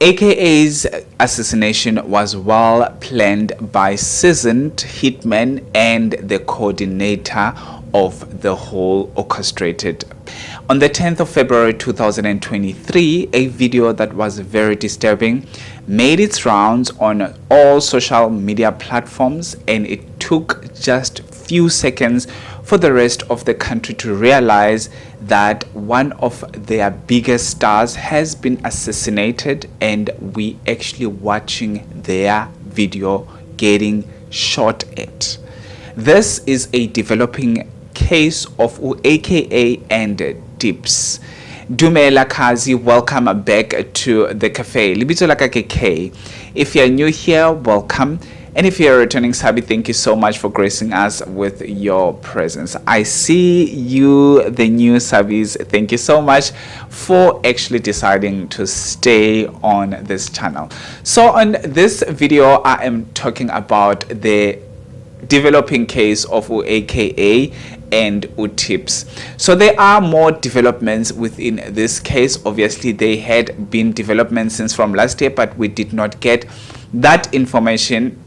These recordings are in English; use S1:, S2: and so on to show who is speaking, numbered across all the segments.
S1: AKA's assassination was well planned by seasoned hitmen and the coordinator of the whole orchestrated. On the 10th of February 2023, a video that was very disturbing made its rounds on all social media platforms, and it took just few seconds for the rest of the country to realize that one of their biggest stars has been assassinated, and we actually watching their video getting shot at. This is a developing case of AKA and tibz. Dumela Kazi, welcome back to the cafe. Libito laka KK. If you're new here, welcome. And if you're a returning Sabi, thank you so much for gracing us with your presence. I see you, the new Sabis. Thank you so much for actually deciding to stay on this channel. So on this video, I am talking about the developing case of AKA and tibz. So there are more developments within this case. Obviously, they had been developments since from last year, but we did not get that information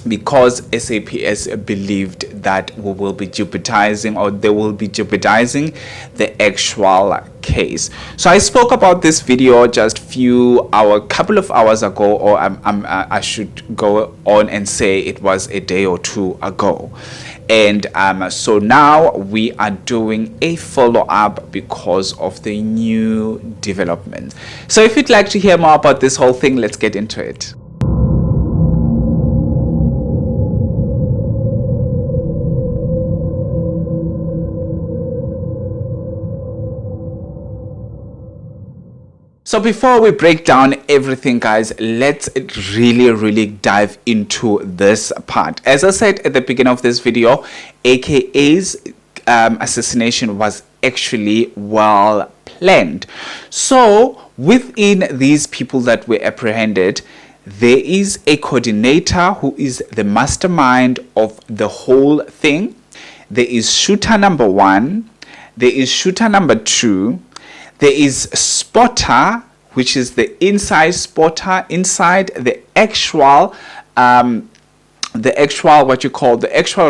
S1: because SAPS believed that we will be jeopardizing, or they will be jeopardizing, the actual case. So I spoke about this video just couple of hours ago, or I should go on and say it was a day or two ago. And so now we are doing a follow-up because of the new developments. So if you'd like to hear more about this whole thing, let's get into it. So before we break down everything, guys, let's really dive into this part. As I said at the beginning of this video, AKA's assassination was actually well planned. So within these people that were apprehended, there is a coordinator who is the mastermind of the whole thing. There is shooter number 1, there is shooter number 2, there is spotter, which is the inside spotter inside the actual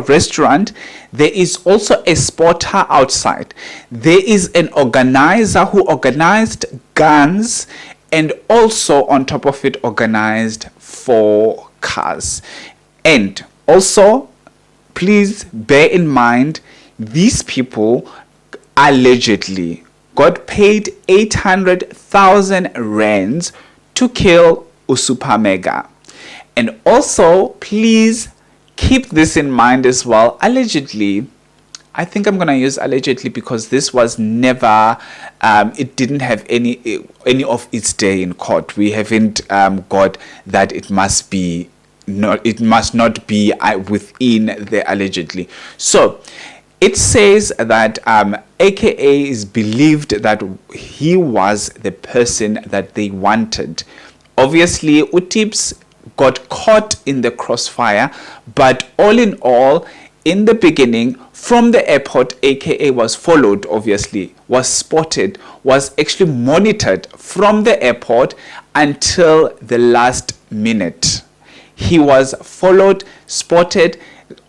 S1: restaurant. There is also a spotter outside. There is an organizer who organized guns, and also on top of it organized 4 cars. And also, please bear in mind, these people allegedly got paid 800,000 rands to kill Usupamega. And also, please keep this in mind as well. Allegedly, I think I'm going to use allegedly because this was never, it didn't have any of its day in court. We haven't got that it must not be within the allegedly. So it says that AKA is believed that he was the person that they wanted. Obviously, tibz got caught in the crossfire, but all in all, in the beginning, from the airport, AKA was followed, obviously, was spotted, was actually monitored from the airport until the last minute. He was followed, spotted,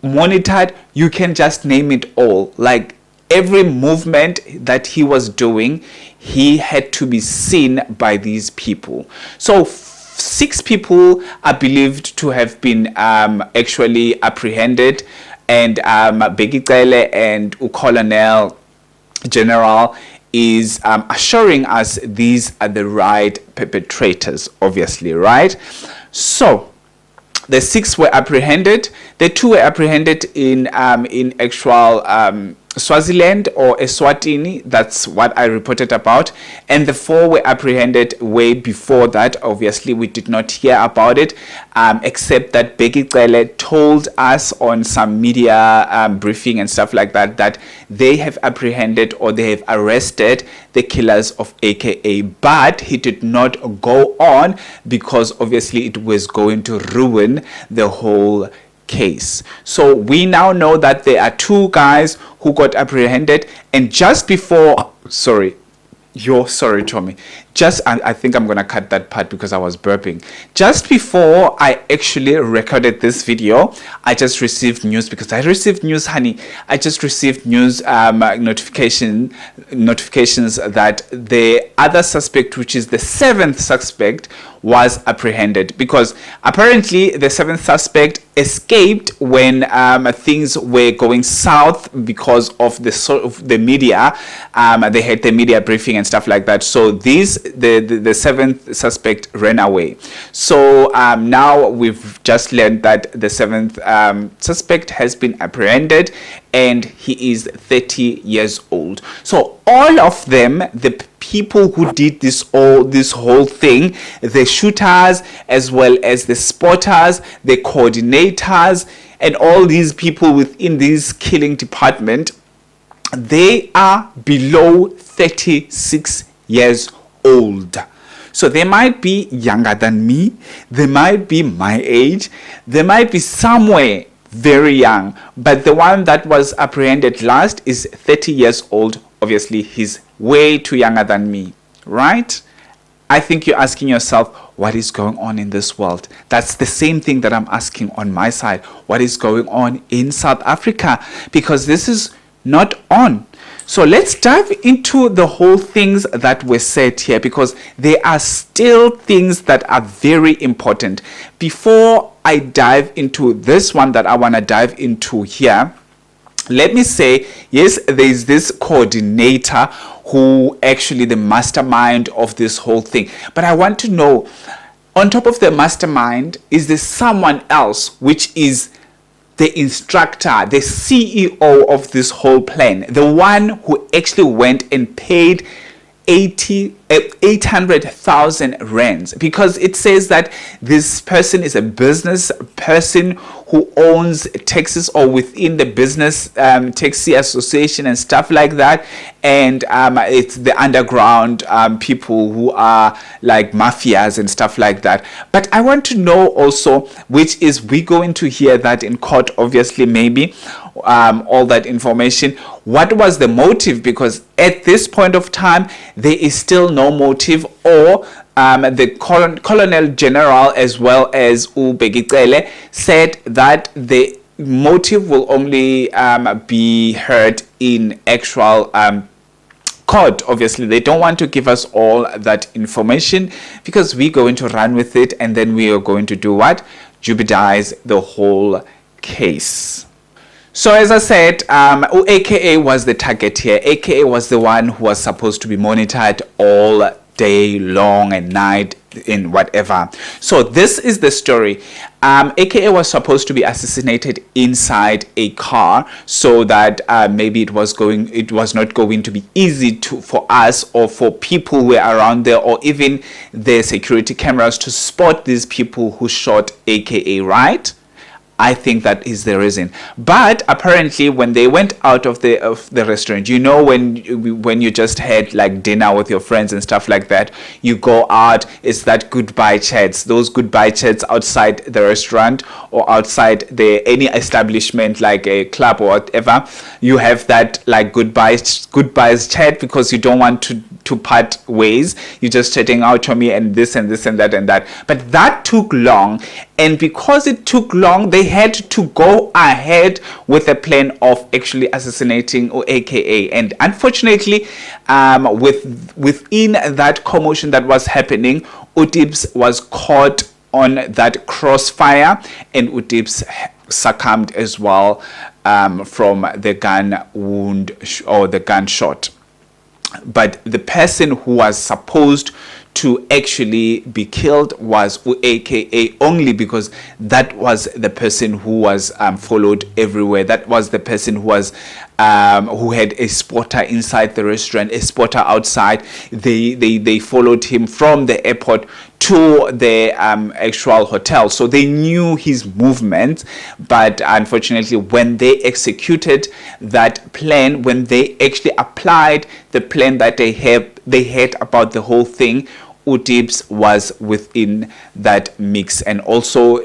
S1: monitored, you can just name it all. Like every movement that he was doing, he had to be seen by these people. So 6 people are believed to have been actually apprehended, and Begicele and Colonel General is assuring us these are the right perpetrators, obviously, right? So the 6 were apprehended. The 2 were apprehended in actual Swaziland or Eswatini. That's what I reported about. And the 4 were apprehended way before that. Obviously, we did not hear about it, except that Begicele told us on some media briefing and stuff like that, that they have apprehended or they have arrested the killers of AKA. But he did not go on because obviously it was going to ruin the whole case. So we now know that there are 2 guys who got apprehended, and just before, Tommy, I think I'm gonna cut that part because I was burping. Just before I actually recorded this video, I just received news, because I received news, honey. I just received news notifications that the other suspect, which is the 7th suspect, was apprehended, because apparently the 7th suspect escaped when things were going south because of the media. They had the media briefing and stuff like that. So the 7th suspect ran away. So now we've just learned that the 7th suspect has been apprehended, and he is 30 years old. So all of them, the people who did this whole thing, the shooters as well as the spotters, the coordinators, and all these people within this killing department, they are below 36 years old. So they might be younger than me, they might be my age, they might be somewhere very young, but the one that was apprehended last is 30 years old. Obviously, he's way too younger than me, right? I think you're asking yourself, what is going on in this world? That's the same thing that I'm asking on my side. What is going on in South Africa? Because this is not on. So let's dive into the whole things that were said here, because there are still things that are very important. Before I dive into this one that I want to dive into here, let me say, yes, there is this coordinator who actually the mastermind of this whole thing. But I want to know, on top of the mastermind, is there someone else which is the instructor, the CEO of this whole plan, the one who actually went and paid 800,000 rands, because it says that this person is a business person who owns taxis, or within the business taxi association and stuff like that, and it's the underground people who are like mafias and stuff like that. But I want to know also, which is we going to hear that in court, obviously, maybe all that information. What was the motive? Because at this point of time, there is still no motive, or the Colonel General as well as Ubegicele said that the motive will only be heard in actual court. Obviously, they don't want to give us all that information, because we're going to run with it, and then we are going to do what? Jeopardize the whole case. So as I said, AKA was the target here. AKA was the one who was supposed to be monitored all day long and night in whatever. So this is the story. AKA was supposed to be assassinated inside a car, so that maybe it was not going to be easy for us, or for people who were around there, or even the security cameras, to spot these people who shot AKA, right? I think that is the reason. But apparently, when they went out of the restaurant, you know, when you just had like dinner with your friends and stuff like that, you go out, it's that goodbye chats, those goodbye chats outside the restaurant or outside any establishment like a club or whatever. You have that like goodbyes chat, because you don't want to part ways. You're just chatting out to me and this and this and that and that. But that took long, and because it took long, they had to go ahead with a plan of actually assassinating AKA. And unfortunately, within that commotion that was happening, tibz was caught on that crossfire, and tibz succumbed as well from the gun wound or the gunshot. But the person who was supposed to actually be killed was AKA, only because that was the person who was followed everywhere. That was the person who was who had a spotter inside the restaurant, a spotter outside. They followed him from the airport to the actual hotel, so they knew his movements. But unfortunately, when they executed that plan, when they actually applied the plan that they had about the whole thing, tibz was within that mix. And also,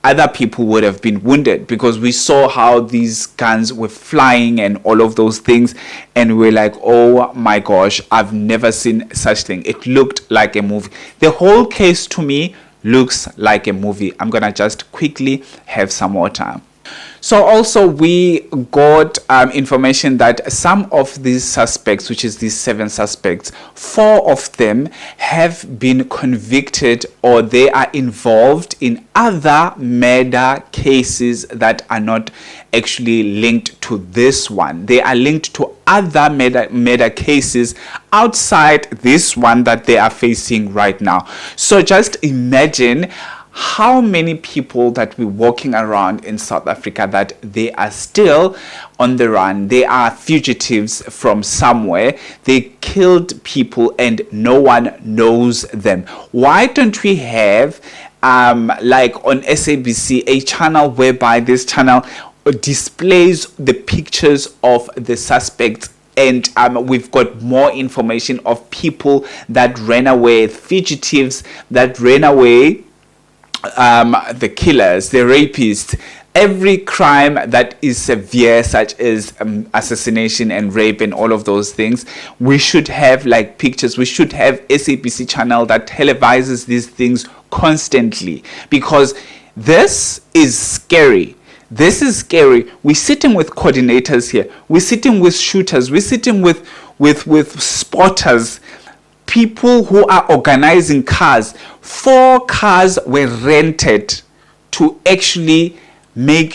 S1: other people would have been wounded, because we saw how these guns were flying and all of those things, and we're like, oh my gosh, I've never seen such thing. It looked like a movie. The whole case to me looks like a movie. I'm gonna just quickly have some more time. So also we got information that some of these suspects, which is these 7 suspects, 4 of them have been convicted, or they are involved in other murder cases that are not actually linked to this one. They are linked to other murder cases outside this one that they are facing right now. So just imagine how many people that we're walking around in South Africa that they are still on the run. They are fugitives from somewhere. They killed people and no one knows them. Why don't we have like on SABC a channel whereby this channel displays the pictures of the suspects, and we've got more information of people that ran away, fugitives that ran away, the killers, the rapists, every crime that is severe, such as assassination and rape and all of those things. We should have like pictures. We should have SABC channel that televises these things constantly, because this is scary. This is scary. We're sitting with coordinators here. We're sitting with shooters. We're sitting with spotters, people who are organizing cars. 4 cars were rented to actually make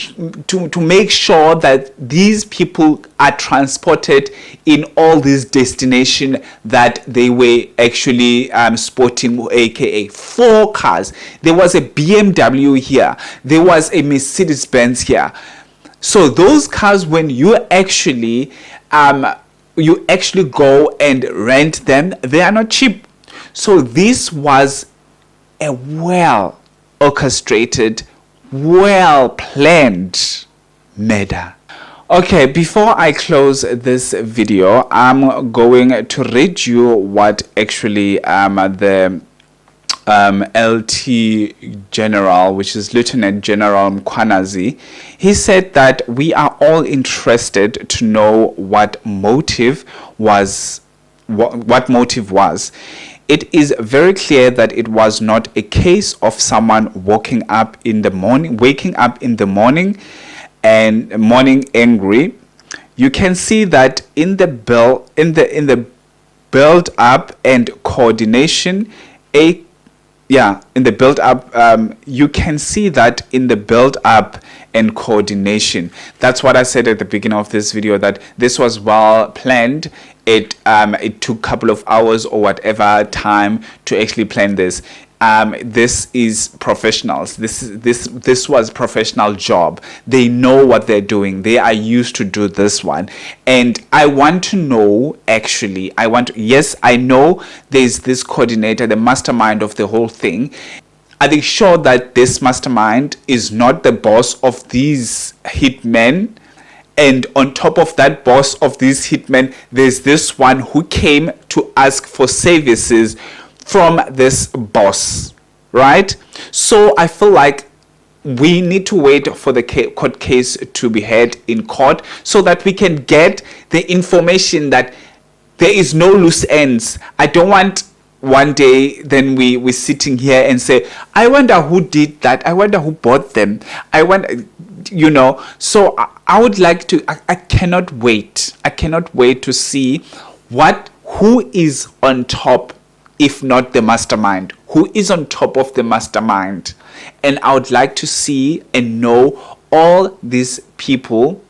S1: sure that these people are transported in all these destinations that they were actually spotting, aka 4 cars. There was a BMW here, there was a Mercedes-Benz here. So those cars, when you actually go and rent them, they are not cheap. So this was a well orchestrated, well planned murder. Okay, before I close this video, I'm going to read you what actually the LT General, which is Lieutenant General Mkwanazi, he said that we are all interested to know what motive was. It is very clear that it was not a case of someone waking up in the morning angry. You can see that in the build up and coordination. You can see that in the build up and coordination. That's what I said at the beginning of this video, that this was well planned. It took a couple of hours or whatever time to actually plan this. This is professionals. This was professional job. They know what they're doing. They are used to do this one. And I want to know, actually, yes, I know there's this coordinator, the mastermind of the whole thing. Are they sure that this mastermind is not the boss of these hitmen? And on top of that boss of these hitmen, there's this one who came to ask for services from this boss, right? So I feel like we need to wait for the court case to be heard in court, so that we can get the information that there is no loose ends. I don't want one day then we're sitting here and say, I wonder who did that, I wonder who bought them, I wonder, so I would like to, I cannot wait to see who is on top, if not the mastermind, who is on top of the mastermind. And I would like to see and know all these people,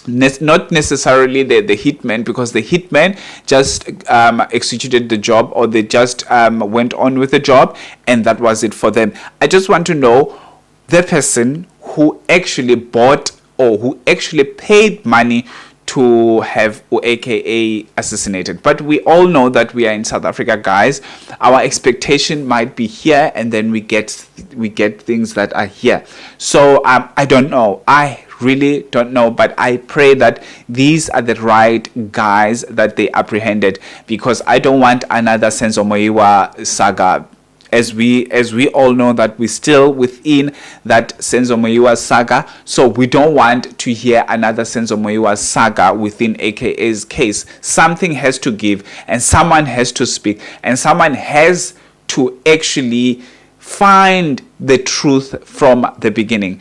S1: not necessarily the hitman, because the hitman just executed the job, or they just went on with the job and that was it for them. I just want to know the person who actually bought or who actually paid money to have aka assassinated. But we all know that we are in South Africa, guys. Our expectation might be here, and then we get things that are here. So I don't know, I really don't know, but I pray that these are the right guys that they apprehended, because I don't want another Senzo Moiwa saga as we all know that we're still within that Senzo Moyiwa saga, so we don't want to hear another Senzo Moyiwa saga within AKA's case. Something has to give, and someone has to speak, and someone has to actually find the truth from the beginning.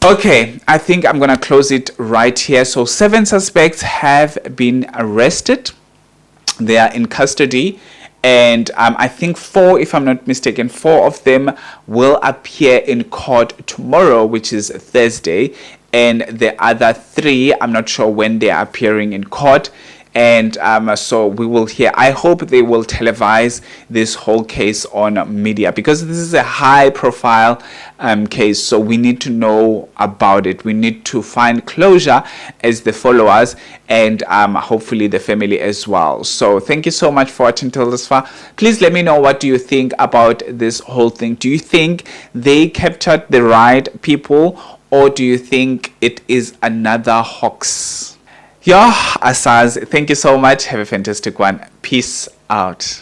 S1: Okay, I think I'm gonna close it right here. So 7 suspects have been arrested. They are in custody, and I think 4, if I'm not mistaken, 4 of them will appear in court tomorrow, which is Thursday, and the other 3, I'm not sure when they are appearing in court. And so we will hear. I hope they will televise this whole case on media, because this is a high profile case, so we need to know about it. We need to find closure as the followers, and hopefully the family as well. So thank you so much for watching till this far. Please let me know, what do you think about this whole thing? Do you think they captured the right people, or do you think it is another hoax? Yeah, Asaz, thank you so much. Have a fantastic one. Peace out.